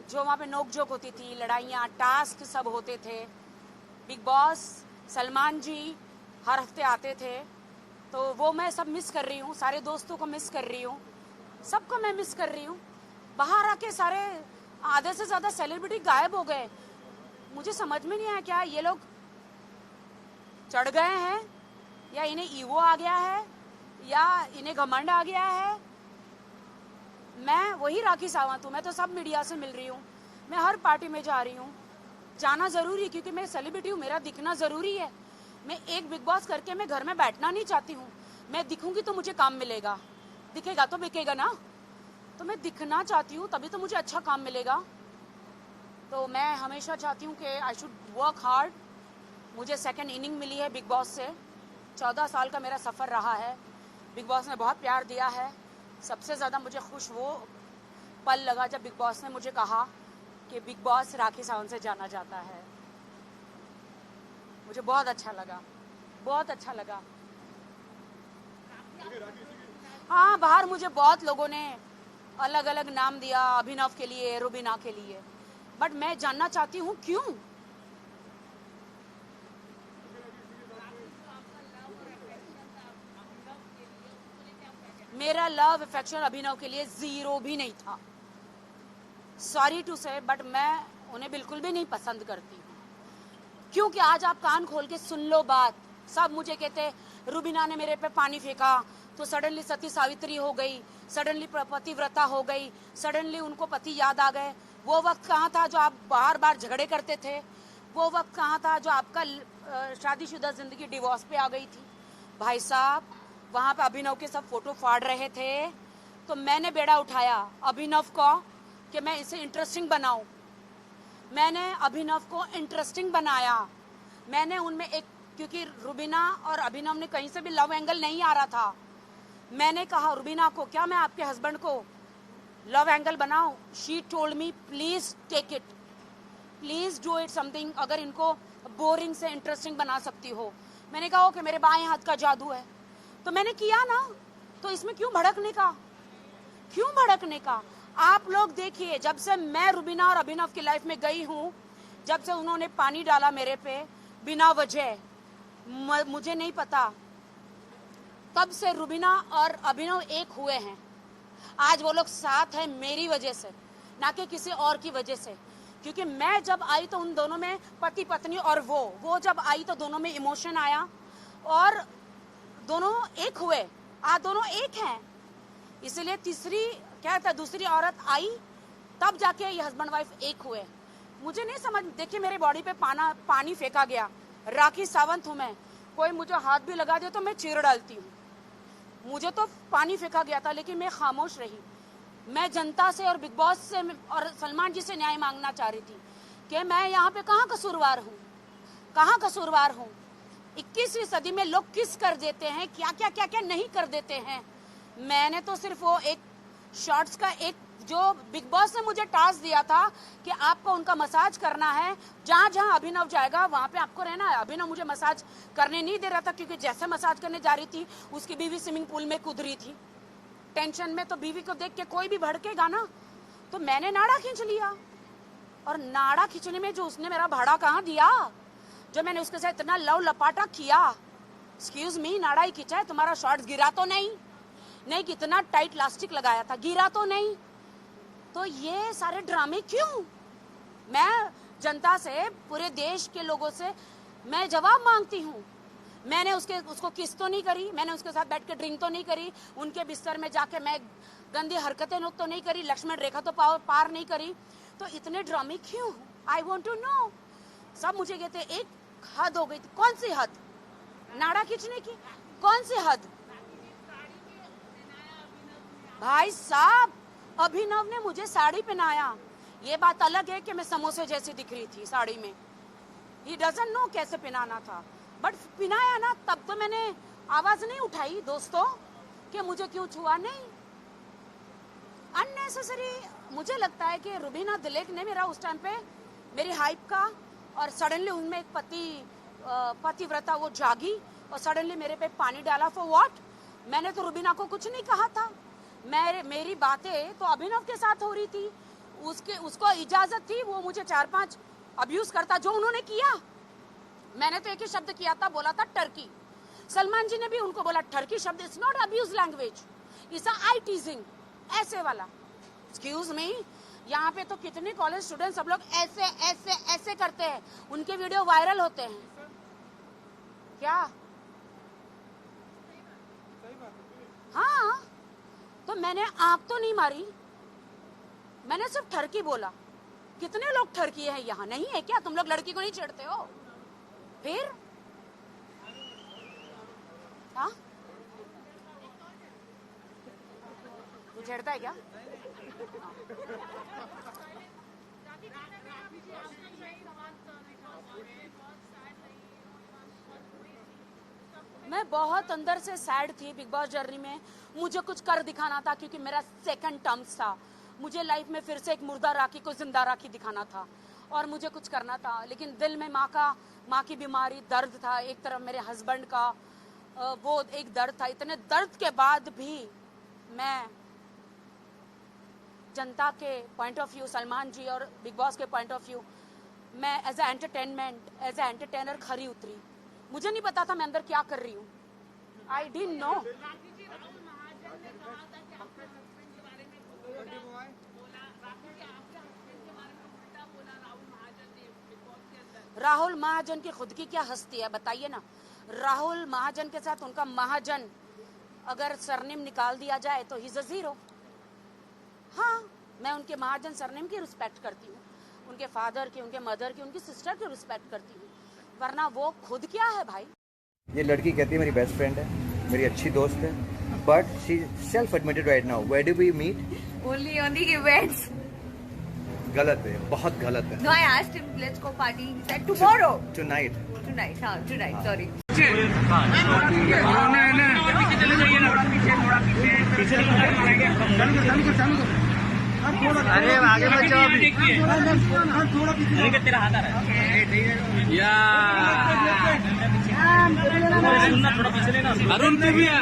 जो वहाँ पे नोक झोंक होती थी, लड़ाइयाँ, टास्क सब होते थे। बिग बॉस, सलमान जी हर हफ्ते आते थे, तो वो मैं सब मिस कर रही हूँ। सारे दोस्तों को मिस कर रही हूँ, सबको मैं मिस कर रही हूँ। बाहर आके सारे आधे से ज़्यादा सेलिब्रिटी गायब हो गए। मुझे समझ में नहीं आया क्या ये लोग चढ़ गए हैं, या इन्हें ईगो आ गया है, या इन्हें घमंड आ गया है। मैं वही राखी सावंत हूँ, मैं तो सब मीडिया से मिल रही हूँ, मैं हर पार्टी में जा रही हूँ। जाना ज़रूरी है क्योंकि मैं सेलिब्रिटी हूँ, मेरा दिखना ज़रूरी है। मैं एक बिग बॉस करके मैं घर में बैठना नहीं चाहती हूँ। मैं दिखूंगी तो मुझे काम मिलेगा, दिखेगा तो बिकेगा ना। तो मैं दिखना चाहती हूँ, तभी तो मुझे अच्छा काम मिलेगा। तो मैं हमेशा चाहती हूँ कि आई शुड वर्क हार्ड। मुझे सेकंड इनिंग मिली है बिग बॉस से। 14 साल का मेरा सफ़र रहा है। बिग बॉस ने बहुत प्यार दिया है। सबसे ज़्यादा मुझे खुश वो पल लगा जब बिग बॉस ने मुझे कहा कि बिग बॉस राखी सावंत से जाना जाता है। मुझे बहुत अच्छा लगा, बहुत अच्छा लगा। हाँ, बाहर मुझे बहुत लोगों ने अलग अलग नाम दिया, अभिनव के लिए, रुबीना के लिए, बट मैं जानना चाहती हूँ क्यों। मेरा लव अफेक्शन अभिनव के लिए जीरो भी नहीं था। सॉरी टू से, बट मैं उन्हें बिल्कुल भी नहीं पसंद करती हूँ। क्योंकि आज आप कान खोल के सुन लो बात। सब मुझे कहते रुबीना ने मेरे पे पानी फेंका तो सडनली सती सावित्री हो गई, सडनली पतिव्रता हो गई, सडनली उनको पति याद आ गए। वो वक्त कहाँ था जो आप बार बार झगड़े करते थे? वो वक्त कहाँ था जो आपका शादीशुदा जिंदगी डिवोर्स पे आ गई थी? भाई साहब, वहाँ पे अभिनव के सब फोटो फाड़ रहे थे, तो मैंने बेड़ा उठाया अभिनव को कि मैं इसे इंटरेस्टिंग बनाऊं। मैंने अभिनव को इंटरेस्टिंग बनाया। मैंने उनमें एक, क्योंकि रुबीना और अभिनव ने कहीं से भी लव एंगल नहीं आ रहा था। मैंने कहा रुबीना को, क्या मैं आपके हस्बैंड को लव एंगल बनाऊं? She told me please take it, please do it something, अगर इनको बोरिंग से इंटरेस्टिंग बना सकती हो। मैंने कहा ओके, मेरे बाएं हाथ का जादू है, तो मैंने किया ना। तो इसमें क्यों भड़कने का, क्यों भड़कने का? आप लोग देखिए, जब से मैं रुबीना और अभिनव की लाइफ में गई हूँ, जब से उन्होंने पानी डाला मेरे पे बिना वजह, मुझे नहीं पता, तब से रुबीना और अभिनव एक हुए हैं। आज वो लोग साथ हैं मेरी वजह से, ना कि किसी और की वजह से। क्योंकि मैं जब आई तो उन दोनों में पति पत्नी, और वो जब आई तो दोनों में इमोशन आया और दोनों एक हुए। आज दोनों एक हैं, इसलिए तीसरी क्या था, दूसरी औरत आई, तब जाके ये हस्बैंड वाइफ एक हुए। मुझे नहीं समझ, देखिए मेरे बॉडी पे पानी फेंका गया, राखी सावंत हूँ मैं, कोई मुझे हाथ भी लगा दे तो मैं चीर डालती हूँ। मुझे तो पानी फेंका गया था, लेकिन मैं खामोश रही। मैं जनता से और बिग बॉस से और सलमान जी से न्याय मांगना चाह रही थी कि मैं यहाँ पे कहाँ कसूरवार हूँ, कहाँ कसूरवार हूँ। 21वीं सदी में लोग किस कर देते हैं, क्या क्या क्या क्या नहीं कर देते हैं। मैंने तो सिर्फ वो एक शॉर्ट्स का, एक जो बिग बॉस ने मुझे टास्क दिया था कि आपको उनका मसाज करना है, जहाँ जहाँ अभिनव जाएगा वहाँ पे आपको रहना है। अभिनव मुझे मसाज करने नहीं दे रहा था, क्योंकि जैसे मसाज करने जा रही थी उसकी बीवी स्विमिंग पूल में कूद रही थी टेंशन में, तो बीवी को देख के कोई भी भड़केगा ना। तो मैंने नाड़ा खींच लिया, और नाड़ा खींचने में जो उसने मेरा भाड़ा कहाँ दिया, जो मैंने उसके साथ इतना लव लपाटा किया। एक्सक्यूज मी, नाड़ा ही खींचा है, तुम्हारा शॉर्ट्स गिरा तो नहीं? नहीं, कितना टाइट इलास्टिक लगाया था, गिरा तो नहीं? तो ये सारे ड्रामे क्यों? मैं जनता से, पूरे देश के लोगों से मैं जवाब मांगती हूँ। मैंने उसको किस तो नहीं करी, मैंने उसके साथ बैठ के ड्रिंक तो नहीं करी, उनके बिस्तर में जाके मैं गंदी हरकतें तो नहीं करी, लक्ष्मण रेखा तो पार नहीं करी। तो इतने ड्रामे क्यों? I want to know. सब मुझे कहते एक हद हो गई थी। कौन सी हद? नाड़ा खींचने की कौन सी हद? भाई साहब, अभिनव ने मुझे साड़ी पहनाया। ये बात अलग है कि मैं समोसे जैसी दिख रही थी साड़ी में, ही डजंट नो कैसे पहनाना था, बट पहनाया ना। तब तो मैंने आवाज नहीं उठाई दोस्तों कि मुझे क्यों छुआ, नहीं। अननेसेसरी। मुझे लगता है कि रुबीना दिलेक ने मेरा उस टाइम पे मेरी हाइप का, और सडनली उनमें एक पतिव्रता वो जागी और सडनली मेरे पे पानी डाला। For what? मैंने तो रुबीना को कुछ नहीं कहा था। मेरी बातें तो अभिनव के साथ हो रही थी, उसको इजाजत थी, वो मुझे 4-5 अब्यूज करता, जो उन्होंने किया। मैंने तो एक ही शब्द किया था, बोला था टर्की। सलमान जी ने भी उनको बोला टर्की शब्द it's not abuse language, it's I टीजिंग, ऐसे वाला। एक्सक्यूज मी, यहाँ पे तो कितने कॉलेज स्टूडेंट सब लोग ऐसे ऐसे ऐसे करते हैं, उनके वीडियो वायरल होते हैं। क्या? हाँ, तो मैंने आंख तो नहीं मारी, मैंने सिर्फ ठरकी बोला। कितने लोग ठरकी है यहाँ, नहीं है क्या? तुम लोग लड़की को नहीं छेड़ते हो? फिर हाँ, तू छेड़ता है क्या? मैं बहुत अंदर से सैड थी बिग बॉस जर्नी में। मुझे कुछ कर दिखाना था, क्योंकि मेरा सेकंड टर्म्स था। मुझे लाइफ में फिर से एक मुर्दा राखी को जिंदा राखी दिखाना था, और मुझे कुछ करना था। लेकिन दिल में माँ की बीमारी, दर्द था। एक तरफ मेरे हस्बैंड का वो एक दर्द था। इतने दर्द के बाद भी मैं जनता के point of view, Salman ji और बिग बॉस के पॉइंट ऑफ व्यू, मैं as a entertainment, as a entertainer खरी उतरी। मुझे नहीं पता था मैं अंदर क्या कर रही हूँ। I didn't know. Rahul Mahajan की खुद की क्या हस्ती है, बताइए ना। राहुल महाजन के साथ उनका महाजन अगर सरनेम निकाल दिया जाए तो ही इज अ जीरो। हाँ, मैं उनके महाजन सरनेम की रिस्पेक्ट करती हूँ, उनके फादर की, उनके मदर की, उनकी सिस्टर की रिस्पेक्ट करती हूँ, वरना वो खुद क्या है भाई। ये लड़की कहती है मेरी बेस्ट फ्रेंड है, मेरी अच्छी दोस्त है, but she self admitted right now. Where do we meet? Only on the events. गलत है, बहुत गलत है। No, I asked him, let's go party. He said tomorrow. Tonight. Tonight, हाँ, tonight. Sorry. अरे आगे मत जाओ अभी। अरे तेरा हाथ आ रहा है या सुनना, थोड़ा पीछे लेना। अरुण तू भी है।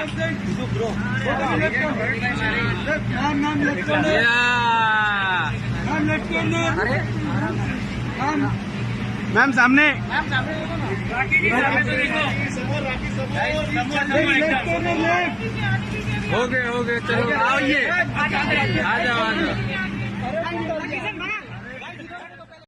मैम सामने, हो गए चलो आओ, ये आ जाओ।